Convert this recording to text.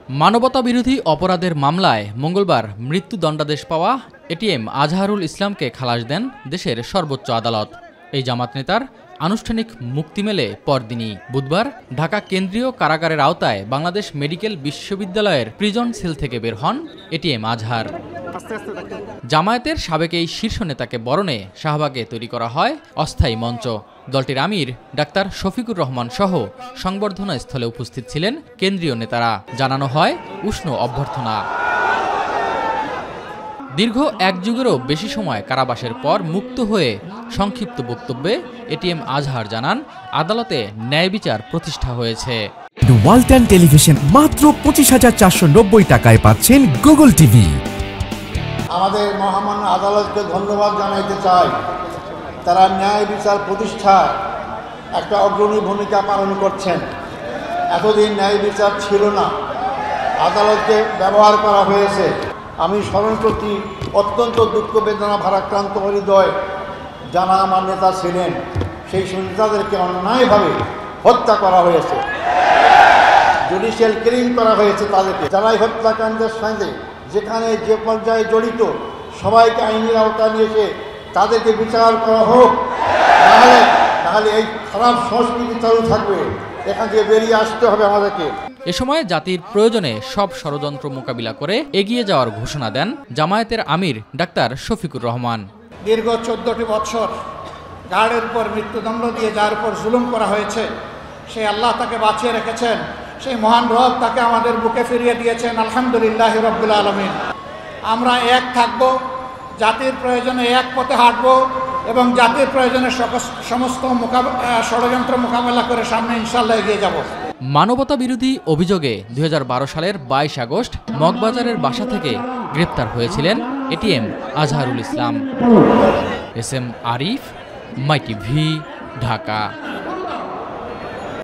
মানবতা বিরোধী অপরাধের মামলায় মঙ্গলবার মৃত্যুদণ্ডাদেশ পাওয়া এটিএম আজহারুল ইসলামকে খালাস দেন দেশের সর্বোচ্চ আদালত। এই জামাত নেতার আনুষ্ঠানিক মুক্তি মেলে পরদিনই বুধবার ঢাকা কেন্দ্রীয় কারাগারের আওতায় বাংলাদেশ মেডিকেল বিশ্ববিদ্যালয়ের প্রিজন সেল থেকে বের হন এটিএম আজহার। জামায়াতের সাবেক এই শীর্ষ নেতাকে বরণে শাহবাগে তৈরি করা হয় অস্থায়ী মঞ্চ। দলটির আমির ডাক্তার শফিকুর রহমান সহ সংবর্ধনা স্থলে উপস্থিত ছিলেন কেন্দ্রীয় নেতারা। জানানো হয় উষ্ণ অভ্যর্থনা। দীর্ঘ এক যুগেরও বেশি সময় কারাবাসের পর মুক্ত হয়ে সংক্ষিপ্ত বক্তব্যে এটিএম আজহার জানান, আদালতে ন্যায় বিচার প্রতিষ্ঠা হয়েছে। ওয়ালটন টেলিভিশন মাত্র 25,490 টাকায় পাচ্ছেন গুগল টিভি। আমাদের মহামান্য আদালতকে ধন্যবাদ জানাইতে চাই। তারা ন্যায় বিচার প্রতিষ্ঠায় একটা অগ্রণী ভূমিকা পালন করছেন। এতদিন ন্যায় বিচার ছিল না, আদালতকে ব্যবহার করা হয়েছে। আমি স্মরণ করছি, অত্যন্ত দুঃখ বেদনা ভারাক্রান্ত হৃদয় যারা আমার নেতা ছিলেন, সেই নেতাদেরকে অন্যায়ভাবে হত্যা করা হয়েছে, জুডিশিয়াল কিলিং করা হয়েছে তাদেরকে। যারাই হত্যাকাণ্ডের সঙ্গে যেখানে যে পর্যায়ে জড়িত সবাইকে আইনের আওতায় নিয়ে এসে তাদেরকে বিচার করা হোক, নাহলে এই খারাপ সংস্কৃতি চালু থাকবে। এখান থেকে বেরিয়ে আসতে হবে আমাদেরকে। এ সময় জাতির প্রয়োজনে সব ষড়যন্ত্র মোকাবিলা করে এগিয়ে যাওয়ার ঘোষণা দেন জামায়াতের আমির ডাক্তার শফিকুর রহমান। দীর্ঘ 14টি বৎসর গার্ডের উপর মৃত্যুদণ্ড দিয়ে যার উপর জুলুম করা হয়েছে, সেই আল্লাহ তাকে বাঁচিয়ে রেখেছেন। সেই মহান রব তাকে আমাদের বুকে ফিরিয়ে দিয়েছেন। আলহামদুলিল্লাহ রাব্বুল আলামিন। আমরা এক থাকব, জাতির প্রয়োজনে এক পথে হাঁটব এবং জাতির প্রয়োজনে সমস্ত ষড়যন্ত্র মোকাবেলা করে সামনে ইনশাল্লাহ এগিয়ে যাব। মানবতা বিরোধী অভিযোগে 2012 সালের 22 আগস্ট মগবাজারের বাসা থেকে গ্রেপ্তার হয়েছিলেন ATM Azharul Islam. S M Arif, মাই টিভি, ঢাকা।